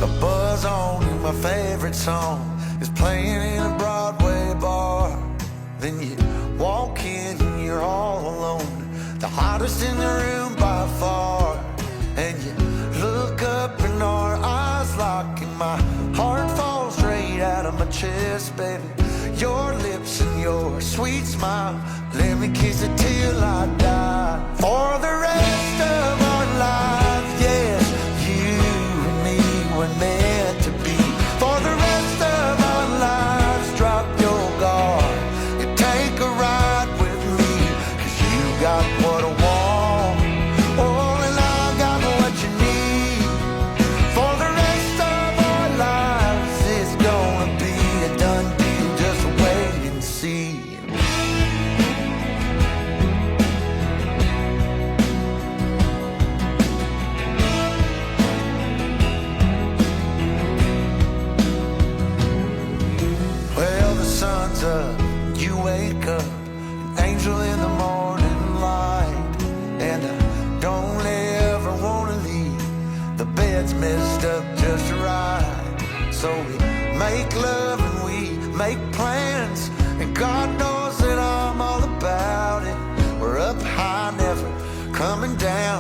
The buzz on you, my favorite song, is playing in a Broadway bar. Then you walk in and you're all alone, the hottest in the room by far. And you look up and our eyes lock, and my heart falls straight out of my chest, baby. Your lips and your sweet smile, let me kiss it till I die. For the rest of our lives, yes, you and me were meant to be. For the rest of our lives, drop your guard, you take a ride with me, 'cause you got what I want, oh, and I got what you need. For the rest of our lives, it's gonna be a done deal, just wait and see. Well, the sun's up, you wake up, an angel in the morning light. And I don't ever wanna leave, the bed's messed up just right. So we make love and we make plans, and God knows that I'm all about it. We're up high, never coming down,